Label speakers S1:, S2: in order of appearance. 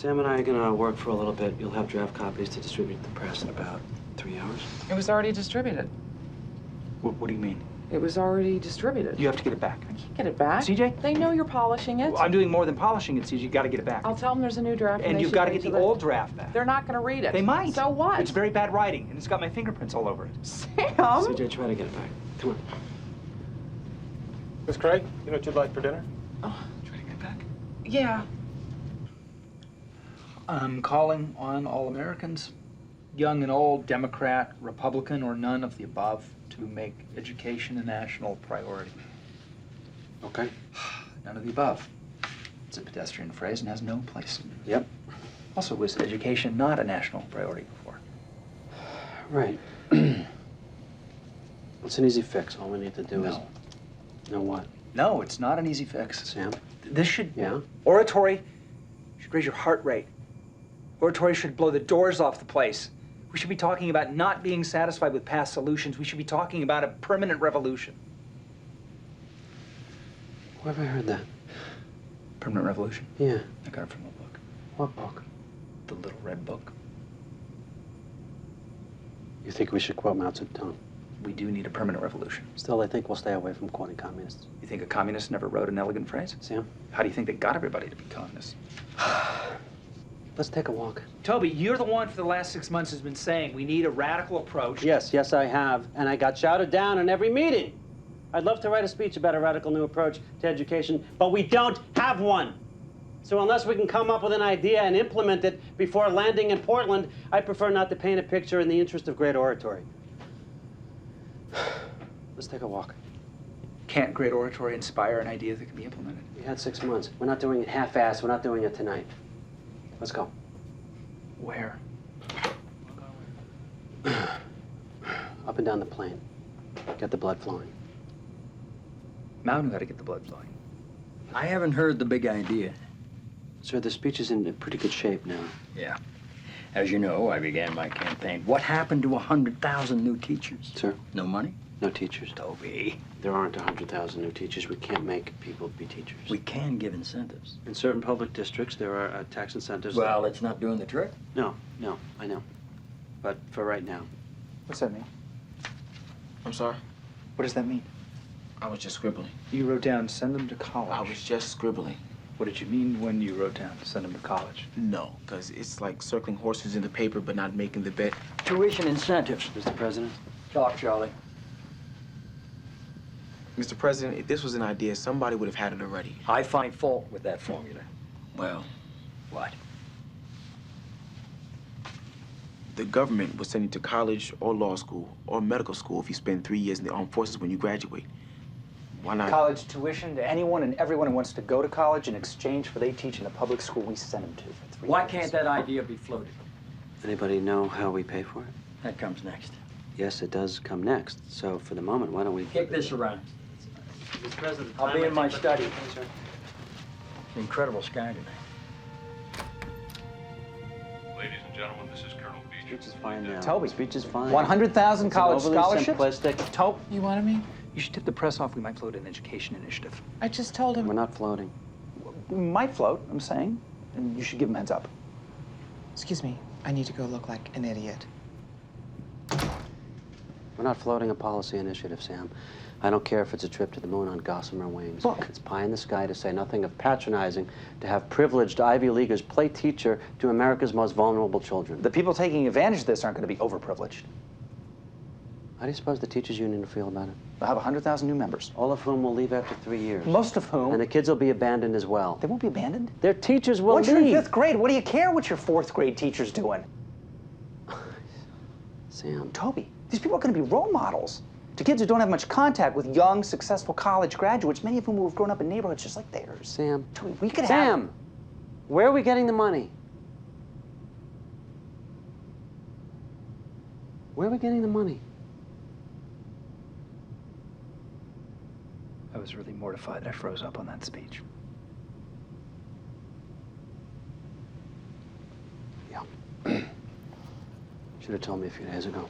S1: Sam and I are gonna work for a little bit. You'll have draft copies to distribute to the press in about 3 hours.
S2: It was already distributed.
S3: What do you mean?
S2: It was already distributed.
S3: You have to get it back.
S2: I can't get it back.
S3: CJ?
S2: They know you're polishing it.
S3: I'm doing more than polishing it, CJ. You got to get it back.
S2: I'll tell them there's a new draft.
S3: And
S2: they
S3: you've
S2: should
S3: got to
S2: wait
S3: get
S2: till
S3: the old draft back.
S2: They're not going to read it.
S3: They might.
S2: So what?
S3: It's very bad writing, and it's got my fingerprints all over it.
S2: Sam?
S1: CJ, try to get it back. Come on.
S4: Miss Craig, you know what you'd like for dinner?
S2: Oh,
S3: Try to get it back.
S2: yeah.
S3: I'm calling on all Americans, young and old, Democrat, Republican, or none of the above, to make education a national priority.
S1: Okay.
S3: None of the above. It's a pedestrian phrase and has no place.
S1: Yep.
S3: Also, was education not a national priority before?
S1: Right. It's an easy fix. All we need to do is... Know what?
S3: No, it's not an easy fix.
S1: Sam?
S3: This should...
S1: Yeah?
S3: Oratory should raise your heart rate. Oratory should blow the doors off the place. We should be talking about not being satisfied with past solutions. We should be talking about a permanent revolution.
S1: Where have I heard that?
S3: Permanent revolution?
S1: Yeah.
S3: I got it from a book.
S1: What book?
S3: The Little Red Book.
S1: You think we should quote Mao Zedong?
S3: We do need a permanent revolution.
S1: Still, I think we'll stay away from quoting communists.
S3: You think a communist never wrote an elegant phrase?
S1: Sam?
S3: How do you think they got everybody to be communists?
S1: Let's take a walk.
S3: Toby, you're the one for the last 6 months who's been saying we need a radical approach.
S1: Yes, I have. And I got shouted down in every meeting. I'd love to write a speech about a radical new approach to education, but we don't have one. So unless we can come up with an idea and implement it before landing in Portland, I prefer not to paint a picture in the interest of great oratory. Let's take a walk.
S3: Can't great oratory inspire an idea that can be implemented?
S1: We had 6 months. We're not doing it half-assed. We're not doing it tonight. Let's go.
S3: Where?
S1: Up and down the plane. Get the blood flowing.
S3: Mao knew how to get the blood flowing.
S5: I haven't heard the big idea.
S1: Sir, the speech is in pretty good shape now.
S5: Yeah. As you know, I began my campaign. What happened to 100,000 new teachers?
S1: Sir?
S5: No money?
S1: No teachers.
S5: Toby.
S1: There aren't 100,000 new teachers. We can't make people be teachers.
S5: We can give incentives.
S1: In certain public districts, there are tax incentives.
S5: Well, it's not doing the trick.
S1: No, I know. But for right now.
S3: What's that mean?
S4: I'm sorry?
S3: What does that mean?
S4: I was just scribbling.
S3: You wrote down, send them to college.
S4: I was just scribbling.
S3: What did you mean when you wrote down, send them to college?
S4: No, because it's like circling horses in the paper but not making the bet.
S5: Tuition incentives.
S1: Mr. President?
S5: Talk, Charlie.
S4: Mr. President, if this was an idea, somebody would have had it already.
S5: I find fault with that formula.
S4: Well,
S5: What?
S4: the government will send you to college or law school or medical school if you spend 3 years in the armed forces when you graduate. Why not?
S3: College tuition to anyone and everyone who wants to go to college in exchange for they teach in the public school we send them to for 3 years.
S5: Why can't that idea be floated?
S1: Anybody know how we pay for it?
S5: That comes next.
S1: Yes, it does come next. So for the moment, why don't we...
S5: Kick this around.
S1: Mr. President,
S5: I'll be in my study.
S1: Yes, sir.
S5: Incredible sky today.
S6: Ladies and gentlemen, this is Colonel Beach.
S1: Speech is fine now.
S3: Toby.
S1: Speech is fine.
S3: 100,000
S1: It's
S3: college
S1: overly
S3: scholarships?
S1: simplistic.
S3: Tope,
S2: You wanted me?
S3: you should tip the press off. We might float an education initiative.
S2: I just told him.
S1: We're not floating.
S3: We might float, I'm saying. And you should give them heads up.
S2: Excuse me. I need to go look like an idiot.
S1: We're not floating a policy initiative, Sam. I don't care if it's a trip to the moon on gossamer wings.
S3: Look.
S1: It's pie in the sky, to say nothing of patronizing, to have privileged Ivy Leaguers play teacher to America's most vulnerable children.
S3: The people taking advantage of this aren't going to be overprivileged.
S1: How do you suppose the teachers union will feel about it?
S3: They'll have 100,000 new members.
S1: All of whom will leave after 3 years.
S3: Most of whom...
S1: And the kids will be abandoned as well.
S3: They won't be abandoned.
S1: Their teachers will
S3: Once you're in
S1: leave.
S3: 5th grade, what do you care what your 4th grade teacher's doing?
S1: Sam.
S3: Toby, these people are going to be role models to kids who don't have much contact with young, successful college graduates, many of whom have grown up in neighborhoods just like theirs.
S1: Sam.
S3: Toby, we could have...
S1: Sam! Where are we getting the money? Where are we getting the money?
S3: I was really mortified that I froze up on that speech.
S1: Yeah. Should have told me a few days ago.